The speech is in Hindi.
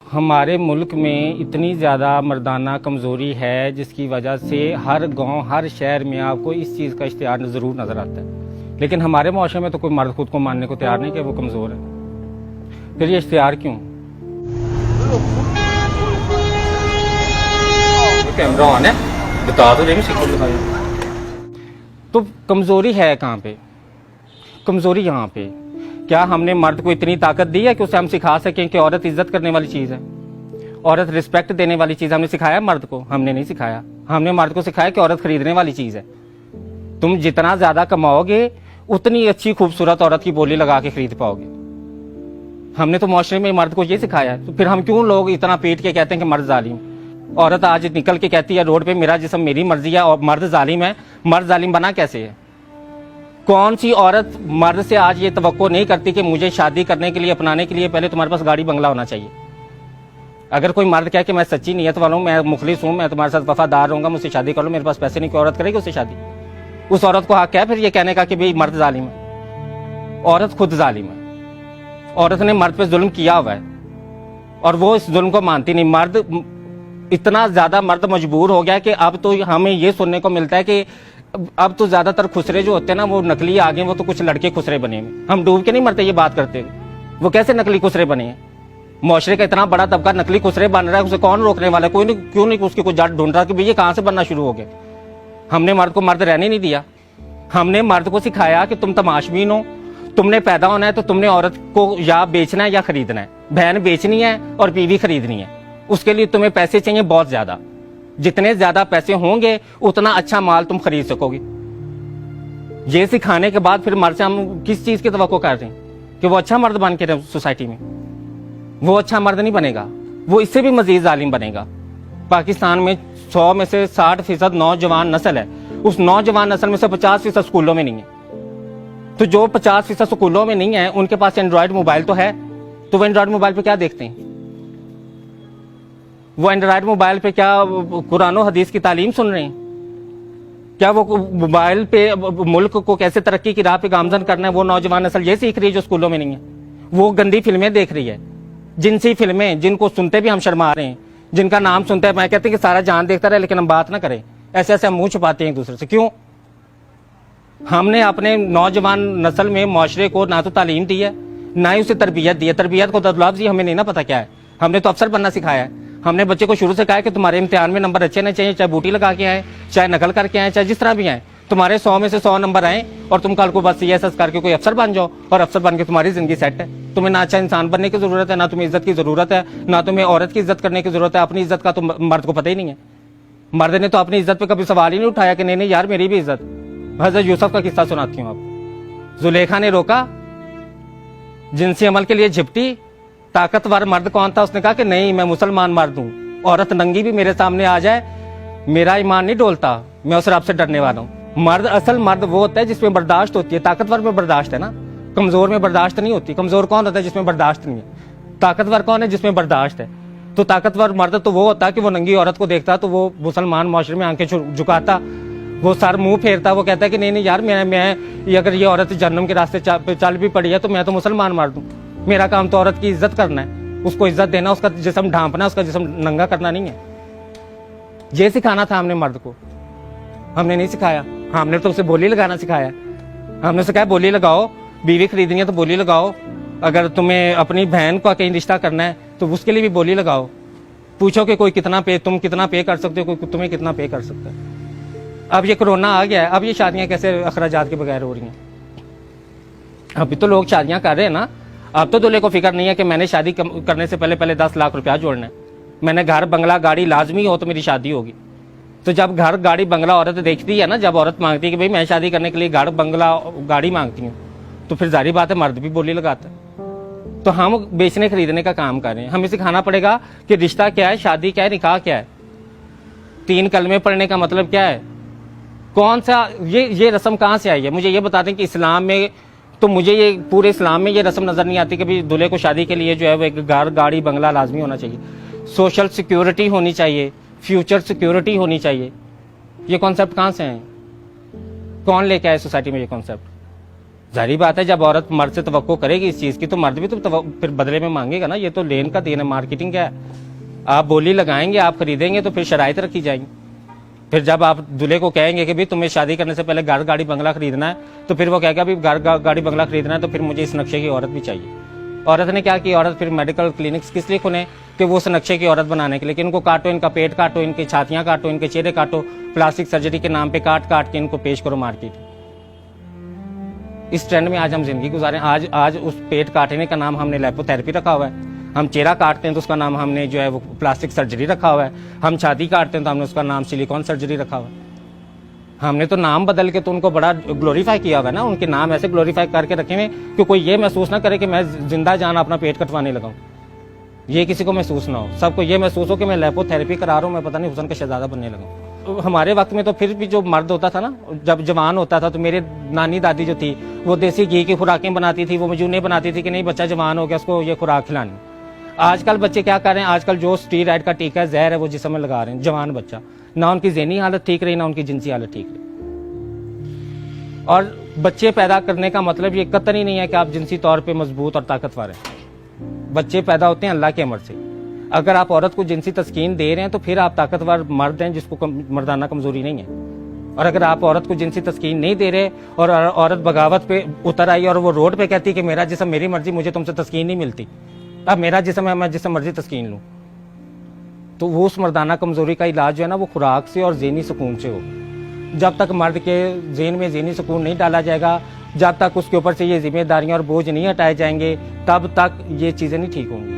हमारे मुल्क में इतनी ज़्यादा मर्दाना कमज़ोरी है जिसकी वजह से हर गांव हर शहर में आपको इस चीज़ का इश्तिहार ज़रूर नज़र आता है। लेकिन हमारे माशरे में तो कोई मर्द खुद को मानने को तैयार नहीं कि वो कमज़ोर है। फिर ये इश्तिहार क्यों? कैमरा ऑन है, बता दो तो कमज़ोरी है कहाँ पे? कमज़ोरी यहाँ पे क्या हमने मर्द को इतनी ताकत दी है कि उसे हम सिखा सकें कि औरत इज्जत करने वाली चीज़ है, औरत रिस्पेक्ट देने वाली चीज़? हमने सिखाया मर्द को? हमने नहीं सिखाया। हमने मर्द को सिखाया कि औरत खरीदने वाली चीज़ है। तुम जितना ज़्यादा कमाओगे उतनी अच्छी खूबसूरत औरत की बोली लगा के खरीद पाओगे। हमने तो माशरे में मर्द को ये सिखाया है। तो फिर हम क्यों लोग इतना पीट के कहते हैं कि मर्द जालिम? औरत आज निकल के कहती है रोड पे मेरा जिस्म मेरी मर्जी है और मर्द जालिम है। मर्द जालिम बना कैसे है? कौन सी औरत मर्द से आज ये तवक्को नहीं करती कि मुझे शादी करने के लिए अपनाने के लिए पहले तुम्हारे पास गाड़ी बंगला होना चाहिए? अगर कोई मर्द कहे कि मैं सच्ची नीयत वाला हूं, मैं मुखलिस हूं, मैं तुम्हारे साथ वफादार रहूंगा, मुझसे शादी कर लो, मेरे पास पैसे नहीं, कोई औरत करेगी उससे शादी? उस औरत को हक है फिर ये कहने का कि भाई मर्द जालिम है? औरत खुद जालिम है। औरत ने मर्द पे जुल्म किया हुआ है और वो इस जुल्म को मानती नहीं। मर्द इतना ज्यादा मर्द मजबूर हो गया कि अब तो हमें ये सुनने को मिलता है कि अब तो ज्यादातर खुसरे जो होते हैं ना वो नकली आ गए, वो तो कुछ लड़के खुसरे बने हैं। हम डूब के नहीं मरते ये बात करते, वो कैसे नकली खुसरे बने हैं? मुआशरे का इतना बड़ा तबका नकली खुसरे बन रहा है, उसे कौन रोकने वाला है? कोई नहीं, क्यों नहीं उसकी कोई जड़ ढूंढ रहा कि भाई ये कहां से बनना शुरू हो गए? हमने मर्द को मर्द रहने नहीं दिया। हमने मर्द को सिखाया कि तुम तमाशबीन हो, तुमने पैदा होना है तो तुमने औरत को या बेचना है या खरीदना है। बहन बेचनी है और बीवी खरीदनी है, उसके लिए तुम्हें पैसे चाहिए बहुत ज्यादा। जितने ज्यादा पैसे होंगे उतना अच्छा माल तुम खरीद सकोगे। ये सिखाने के बाद फिर मर्द से हम किस चीज की तवक्को कर रहे हैं कि वो अच्छा मर्द बन के रहे सोसाइटी में? वो अच्छा मर्द नहीं बनेगा, वो इससे भी मजीद जालिम बनेगा। पाकिस्तान में 100 में से 60% नौजवान नस्ल है, उस नौजवान नस्ल में से 50% स्कूलों में नहीं है। तो जो 50% स्कूलों में नहीं है उनके पास एंड्रॉयड मोबाइल तो है, तो वो एंड्रॉयड मोबाइल पे क्या देखते हैं? वो एंड्रॉयड मोबाइल पे क्या कुरान और हदीस की तालीम सुन रहे हैं? क्या वो मोबाइल पे मुल्क को कैसे तरक्की की राह पे गामजन करना है वो नौजवान नस्ल ये सीख रही है जो स्कूलों में नहीं है? वो गंदी फिल्में देख रही है, जिनसी फिल्में, जिनको सुनते भी हम शर्मा रहे हैं, जिनका नाम सुनते हैं मैं कहते हैं कि सारा जान देखता रहे लेकिन हम बात ना करें। ऐसे ऐसे हम मुंह छुपाते हैं एक दूसरे से। क्यों? हमने अपने नौजवान नस्ल में मुआशरे को ना तो तालीम दी है ना ही उसे तरबियत दी है। तरबियत को लफ्ज़ हमें नहीं ना पता क्या है। हमने तो अफसर बनना सिखाया है। हमने बच्चे को शुरू से कहा कि तुम्हारे इम्तिहान में नंबर अच्छे नहीं चाहिए, चाहे बूटी लगा के आए, चाहे नकल करके आए, चाहे जिस तरह भी आए, तुम्हारे 100 में से 100 नंबर आए और तुम कल को बस CSS करके कोई अफसर बन जाओ और अफसर बन के तुम्हारी जिंदगी सेट है। तुम्हें ना अच्छा इंसान बनने की जरूरत है, ना तुम्हें इज्जत की जरूरत है, ना तुम्हें औरत की इज्जत करने की जरूरत है। अपनी इज्जत का तो मर्द को पता ही नहीं है। मर्द ने तो अपनी इज्जत पे कभी सवाल ही नहीं उठाया कि नहीं यार मेरी भी इज्जत। हजरत यूसुफ का किस्सा सुनाती हूँ आप। जुलेखा ने रोका, जिनसी अमल के लिए झिपटी। ताकतवर मर्द कौन था? उसने कहा कि नहीं मैं मुसलमान मर्द हूं, औरत नंगी भी मेरे सामने आ जाए मेरा ईमान नहीं डोलता, मैं उस रब से डरने वाला हूं। मर्द, असल मर्द वो होता है जिसमें बर्दाश्त होती है। ताकतवर में बर्दाश्त है ना, कमजोर में बर्दाश्त नहीं होती। कमजोर कौन होता है? जिसमें बर्दाश्त नहीं है। ताकतवर कौन है? जिसमें बर्दाश्त है। तो ताकतवर मर्द तो वो होता है कि वो नंगी औरत को देखता तो वो मुसलमान माशरे में आंखें झुकाता, वो सर मुंह फेरता, वो कहता है कि नहीं यार मैं अगर ये औरत जन्नम के रास्ते चल भी पड़ी है तो मैं तो मुसलमान मर्द हूं। मेरा काम तो औरत की इज्जत करना है, उसको इज्जत देना, उसका जिस्म ढांपना, उसका जिस्म नंगा करना नहीं है। ये सिखाना था हमने मर्द को, हमने नहीं सिखाया। हमने तो उसे बोली लगाना सिखाया। हमने सिखाया बोली लगाओ, बीवी खरीदनी है तो बोली लगाओ, अगर तुम्हें अपनी बहन का कहीं रिश्ता करना है तो उसके लिए भी बोली लगाओ। पूछो कि कोई कितना पे, तुम कितना पे कर सकते हो, कोई तुम्हें कितना पे कर सकता है। अब ये कोरोना आ गया है, अब ये शादियां कैसे अखराजात के बगैर हो रही हैं? अभी तो लोग शादियां कर रहे हैं ना। अब तो दूल्हे को फिक्र नहीं है कि मैंने शादी करने से पहले 10 लाख रुपया जोड़ना है, मैंने घर बंगला गाड़ी लाजमी हो तो मेरी शादी होगी। तो जब घर गाड़ी बंगला औरत देखती है ना, जब औरत मांगती है कि भाई मैं शादी करने के लिए घर बंगला गाड़ी मांगती हूँ, तो फिर जारी बात है मर्द भी बोली लगाता है। तो हम बेचने खरीदने का काम कर रहे हैं। हमें सिखाना पड़ेगा कि रिश्ता क्या है, शादी क्या है, निकाह क्या है, 3 कलमे पढ़ने का मतलब क्या है, कौन सा ये रस्म कहाँ से आई है? मुझे ये बता दें कि इस्लाम में, तो मुझे ये पूरे इस्लाम में ये रस्म नजर नहीं आती कि भाई दूल्हे को शादी के लिए जो है वो एक घर गाड़ी बंगला लाजमी होना चाहिए, सोशल सिक्योरिटी होनी चाहिए, फ्यूचर सिक्योरिटी होनी चाहिए। ये कॉन्सेप्ट कहाँ से हैं? कौन लेके आए सोसाइटी में ये कॉन्सेप्ट? जाहिर बात है, जब औरत मर्द से तवक्को करेगी इस चीज की, तो मर्द भी तो फिर बदले में मांगेगा ना। ये तो लेन का देन है, मार्केटिंग क्या है। आप बोली लगाएंगे, आप खरीदेंगे, तो फिर शराइत रखी जाएंगी। फिर जब आप दूल्हे को कहेंगे कि भाई तुम्हें शादी करने से पहले घर गाड़ी बंगला खरीदना है, तो फिर वो कहेगा भाई घर गाड़ी बंगला खरीदना है, तो फिर मुझे इस नक्शे की औरत भी चाहिए। औरत ने क्या की, औरत फिर मेडिकल क्लिनिक्स किस लिए खुले कि वो उस नक्शे की औरत बनाने के लिए, कि इनको काटो, इनका पेट काटो, इनकी छातियां काटो, इनके चेहरे काटो, प्लास्टिक सर्जरी के नाम पे काट काट के इनको पेश करो मार्केट। इस ट्रेंड में आज हम जिंदगी गुजारे। आज उस पेट काटने का नाम हमने लेपोथेरेपी रखा हुआ है। हम चेहरा काटते हैं तो उसका नाम हमने जो है वो प्लास्टिक सर्जरी रखा हुआ है। हम छाती काटते हैं तो हमने उसका नाम सिलिकॉन सर्जरी रखा हुआ है। हमने तो नाम बदल के तो उनको बड़ा ग्लोरीफाई किया हुआ है ना। उनके नाम ऐसे ग्लोरीफाई करके रखे हुए कि कोई ये महसूस ना करे कि मैं जिंदा जान अपना पेट कटवाने लगा हूँ। ये किसी को महसूस ना हो, सबको ये महसूस हो कि मैं लेपोथेरेपी करा रहा हूँ, मैं पता नहीं हुसन का शहजादा बनने लगा हूँ। तो हमारे वक्त में तो फिर भी जो मर्द होता था ना, जब जवान होता था, तो मेरे नानी दादी जो थी वो देसी घी की खुराकें बनाती थी, वो मुझे नहीं बनाती थी कि नहीं बच्चा जवान हो गया उसको ये खुराक खिलानी। आजकल बच्चे क्या कर रहे हैं, आजकल जो स्टीरॉयड का टीका है, जहर है, वो जिस्म में लगा रहे हैं जवान बच्चा। ना उनकी ज़हनी हालत ठीक रही, ना उनकी जिनसी हालत ठीक रही। और बच्चे पैदा करने का मतलब ये कतई ही नहीं है कि आप जिनसी तौर पे मजबूत और ताकतवर हैं। बच्चे पैदा होते हैं अल्लाह के अमर से। अगर आप औरत को जिनसी तस्कीन दे रहे हैं तो फिर आप ताकतवर मर्द हैं जिसको मर्दाना कमजोरी नहीं है। और अगर आप औरत को जिनसी तस्कीन नहीं दे रहे और औरत बगावत पे उतर आई और वो रोड पे कहती कि मेरा जिस्म मेरी मर्जी, मुझे तुमसे तस्कीन नहीं मिलती, अब मेरा जिस्म है, मैं जिसम मर्जी तस्कीन लूँ, तो वो उस मर्दाना कमजोरी का इलाज जो है ना वो खुराक से और ज़हनी सुकून से हो। जब तक मर्द के ज़हन में ज़हनी सुकून नहीं डाला जाएगा, जब तक उसके ऊपर से ये जिम्मेदारियां और बोझ नहीं हटाए जाएंगे, तब तक ये चीज़ें नहीं ठीक होंगी।